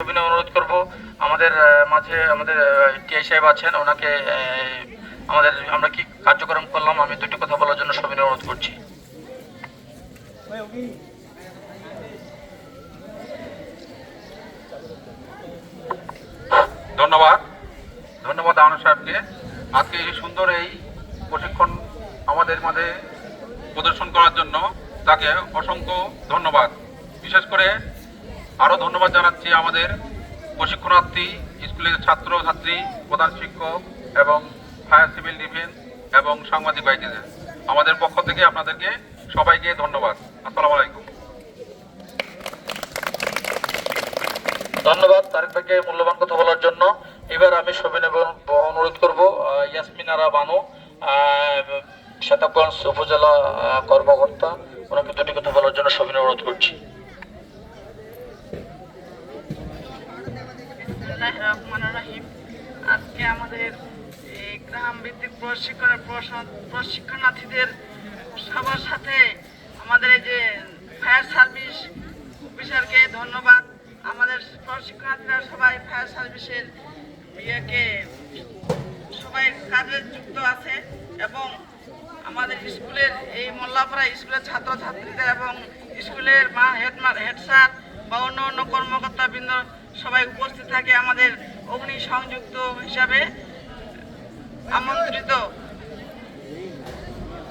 অনুরোধ করব আমাদের মাঝে আমাদের টিআই সাহেব আছেন, ওনাকে আমরা কি কার্যক্রম করলাম আমি দুটি কথা বলার জন্য সবিনয় অনুরোধ করছি। ধন্যবাদ ধন্যবাদ আনোয়ার সাহেবকে। আজকে এই সুন্দর এই প্রশিক্ষণ আমাদের মাঝে প্রদর্শন করার জন্য তাকে অসংখ্য ধন্যবাদ। বিশেষ করে আরও ধন্যবাদ জানাচ্ছি আমাদের প্রশিক্ষণার্থী, স্কুলের ছাত্র ছাত্রী, প্রধান শিক্ষক এবং ফায়ার সিভিল ডিফেন্স এবং সাংবাদিক ভাইদের আমাদের পক্ষ থেকে আপনাদেরকে সবাইকে ধন্যবাদ। আসসালামু আলাইকুম। ধন্যবাদ তারেক ভাইকে মূল্যবান কথা বলার জন্য। এবার আমি সবিনয় অনুরোধ করব ইয়াসমিনারা বানু, শেতাবগঞ্জ উপজেলা কর্মকর্তা, ওনাকে দুটি কথা বলার জন্য সবিনয় অনুরোধ করছি। আজকে আমাদের এই গ্রাম ভিত্তিক প্রশিক্ষণার্থীদের সবার সাথে আমাদের এই যে ফায়ার সার্ভিস অফিসারকে ধন্যবাদ। আমাদের প্রশিক্ষণার্থীরা সবাই ফায়ার সার্ভিসের সবাই কাজে যুক্ত আছে এবং আমাদের স্কুলের এই মোল্লাপাড়া স্কুলের ছাত্রছাত্রীরা এবং স্কুলের হেড স্যার বা অন্য অন্য কর্মকর্তাবৃন্দ সবাই উপস্থিত থাকে আমাদের অগ্নি সংযুক্ত হিসাবে আমন্ত্রিত।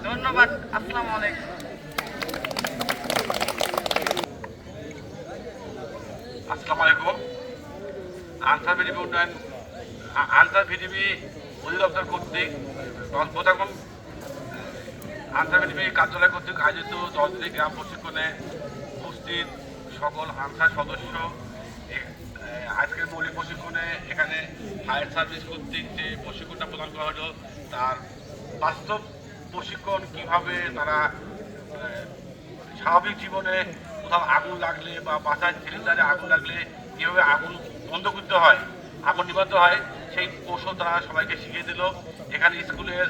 ধন্যবাদ। আসসালামু আলাইকুম। আসসালামু আলাইকুম। আনসার ভিডিপি অধিদপ্তর কর্তৃক আনসার ভিডিপি কার্যালয় কর্তৃক আয়োজিত 10 দিনের গ্রাম প্রশিক্ষণে উপস্থিত সকল আনসার সদস্য, আজকের মৌলিক প্রশিক্ষণে এখানে ফায়ার সার্ভিস কর্তৃক যে প্রশিক্ষণটা প্রদান করা হলো তার বাস্তব প্রশিক্ষণ, কিভাবে তারা স্বাভাবিক জীবনে কোথাও আগুন লাগলে বা বাসার সিলিন্ডারে আগুন লাগলে কীভাবে আগুন বন্ধ করতে হয়, আগুন নিভাতে হয়, সেই কৌশল তারা সবাইকে শিখিয়ে দিল। এখানে স্কুলের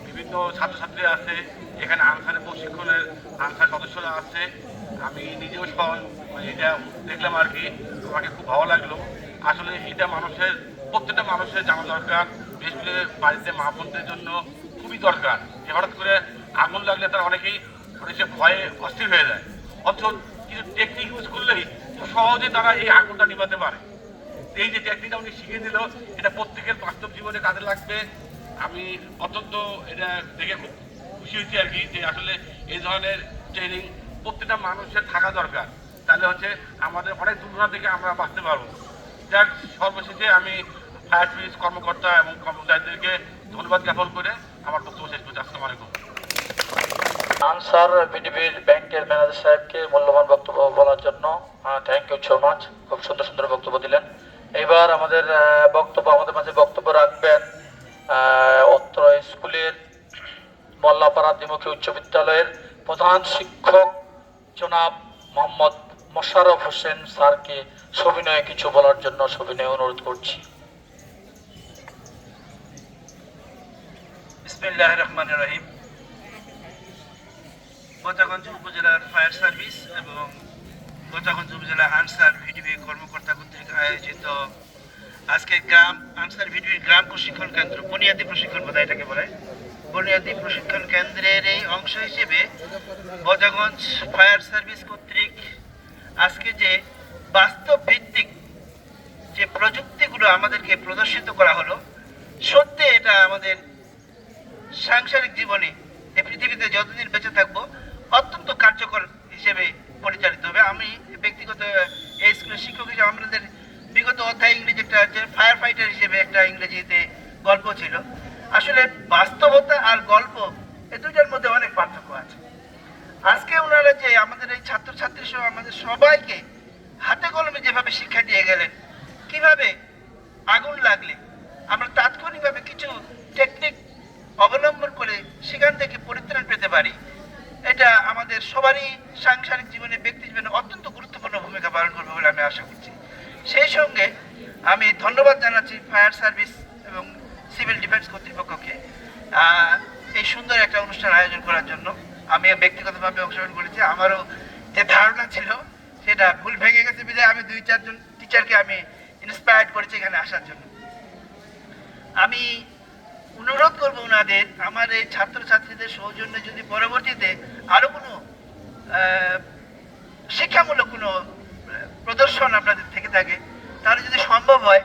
বিভিন্ন ছাত্রছাত্রী আছে, এখানে আনসারের প্রশিক্ষণের আনসার সদস্যরা আছে। আমি নিজেও এটা দেখলাম আর কি, আমাকে খুব ভালো লাগলো। আসলে এটা প্রত্যেকটা মানুষের জানা দরকার, বিশেষ করে বাড়িতে মা বোনদের জন্য খুবই দরকার যে হঠাৎ করে আগুন লাগলে তারা অনেকেই সে ভয়ে অস্থির হয়ে যায়, অথচ কিছু টেকনিক ইউজ করলেই খুব সহজে তারা এই আগুনটা নিভাতে পারে। এই যে টেকনিকটা উনি শিখিয়ে দিল, এটা প্রত্যেকের বাস্তব জীবনে কাজে লাগবে। আমি অত্যন্ত এটা দেখে খুব খুশি হয়েছি আর কি, যে আসলে এই ধরনের ট্রেনিং প্রত্যেকটা মানুষের থাকা দরকার, তাহলে আমাদের অনেক দুর্ঘটনা থেকে আমরা বাঁচতে পারবো। যাক, সর্বশেষে আমি ফায়ার সার্ভিস কর্মকর্তা এবং কর্মচারীদেরকে ধন্যবাদ জ্ঞাপন করে আমার বক্তব্য শেষ করছি। আসসালামু আলাইকুম। আনসার ভিডিপির ব্যাংকের ম্যানেজার সাহেবকে মূল্যবান বক্তব্য বলার জন্য থ্যাংক ইউ সো মাচ, খুব সুন্দর সুন্দর বক্তব্য দিলেন। এবার আমাদের মাঝে বক্তব্য রাখবেন অত্র স্কুলের মোল্লাপাড়া দ্বিমুখী উচ্চ বিদ্যালয়ের প্রধান শিক্ষক জনাব মোহাম্মদ মোশাররফ হোসেন স্যারকে সবিনয়ে কিছু বলার জন্য সবিনয়ে অনুরোধ করছি। বিসমিল্লাহির রহমানির রহিম। গোতাগঞ্জ উপজেলার ফায়ার সার্ভিস এবং গোতাগঞ্জ উপজেলা আনসার ভিডিপি কর্মকর্তা কর্তৃক আয়োজিত আজকে আনসার ভিডিপির গ্রাম প্রশিক্ষণ কেন্দ্র, বুনিয়াদী প্রশিক্ষণ বোধহয় এটাকে বলে, বুনিয়াদী প্রশিক্ষণ কেন্দ্রের এই অংশ হিসেবে গোতাগঞ্জ ফায়ার সার্ভিস কর্তৃক আজকে যে বাস্তব ভিত্তিক যে প্রযুক্তিগুলো আমাদেরকে প্রদর্শিত করা হলো, সত্যি এটা আমাদের সাংসারিক জীবনে এই পৃথিবীতে যতদিন বেঁচে থাকবো অত্যন্ত কার্যকর হিসেবে পরিচালিত হবে। আমি ব্যক্তিগত এই স্কুলের শিক্ষক হিসেবে আমাদের বিগত অধ্যায় ইংরেজি একটা ফায়ার ফাইটার হিসেবে একটা ইংরেজিতে গল্প ছিল। আসলে বাস্তবতা আর গল্প এই দুটার মধ্যে অনেক পার্থক্য আছে। আজকে ওনারা যে আমাদের এই ছাত্রছাত্রী সহ আমাদের সবাইকে হাতে কলমে যেভাবে শিক্ষা দিয়ে গেলেন, কিভাবে আগুন লাগলে আমরা তাৎক্ষণিকভাবে কিছু টেকনিক অবলম্বন করে সেখান থেকে পরিত্রাণ পেতে পারি, এটা আমাদের সবারই সাংসারিক জীবনে, ব্যক্তি জীবনে অত্যন্ত গুরুত্বপূর্ণ ভূমিকা পালন করবে বলে আমি আশা করছি। সেই সঙ্গে আমি ধন্যবাদ জানাচ্ছি ফায়ার সার্ভিস এবং সিভিল ডিফেন্স কর্তৃপক্ষকে এই সুন্দর একটা অনুষ্ঠান আয়োজন করার জন্য। আমি ব্যক্তিগতভাবে অংশগ্রহণ করেছি, আমারও যে ধারণা ছিল সেটা ভুল ভেঙে গেছে বিধায় আমি 2-4 জন টিচারকে আমি ইন্সপায়ার্ড করেছি এখানে আসার জন্য। আমি অনুরোধ করবো ওনাদের আমার এই ছাত্রছাত্রীদের সৌজন্যে যদি পরবর্তীতে আরও কোনো শিক্ষামূলক কোনো প্রদর্শন আপনাদের থেকে থাকে, তাহলে যদি সম্ভব হয়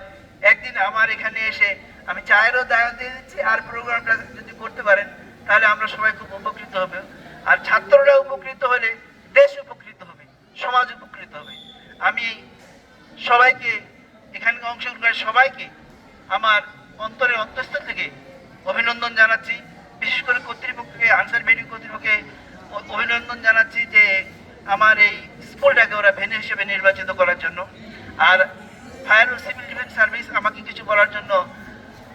একদিন আমার এখানে এসে আমি চায়েরও দাওয়াত দিয়ে দিচ্ছি, আর প্রোগ্রামটা যদি করতে পারেন তাহলে আমরা সবাই খুব উপকৃত হবে। আর ছাত্ররা উপকৃত হলে দেশ উপকৃত হবে, সমাজ উপকৃত হবে। আমি সবাইকে এখানে অংশগ্রহণ করে সবাইকে আমার অন্তরের অন্তঃস্থল থেকে অভিনন্দন জানাচ্ছি। বিশেষ করে কর্তৃপক্ষকে, আনসার ভিডিও কর্তৃপক্ষকে অভিনন্দন জানাচ্ছি যে আমার এই স্কুলটাকে ওরা ভেন্যু হিসেবে নির্বাচিত করার জন্য। আর ফায়ার ও সিভিল ডিফেন্স সার্ভিস আমাকে কিছু বলার জন্য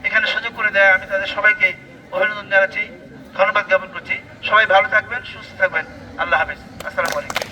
এখানে সুযোগ করে দেয়, আমি তাদের সবাইকে অভিনন্দন জানাচ্ছি, ধন্যবাদ জ্ঞাপন করছি। সবাই ভালো থাকবেন, সুস্থ থাকবেন। আল্লাহ হাফেজ। আসসালামু আলাইকুম।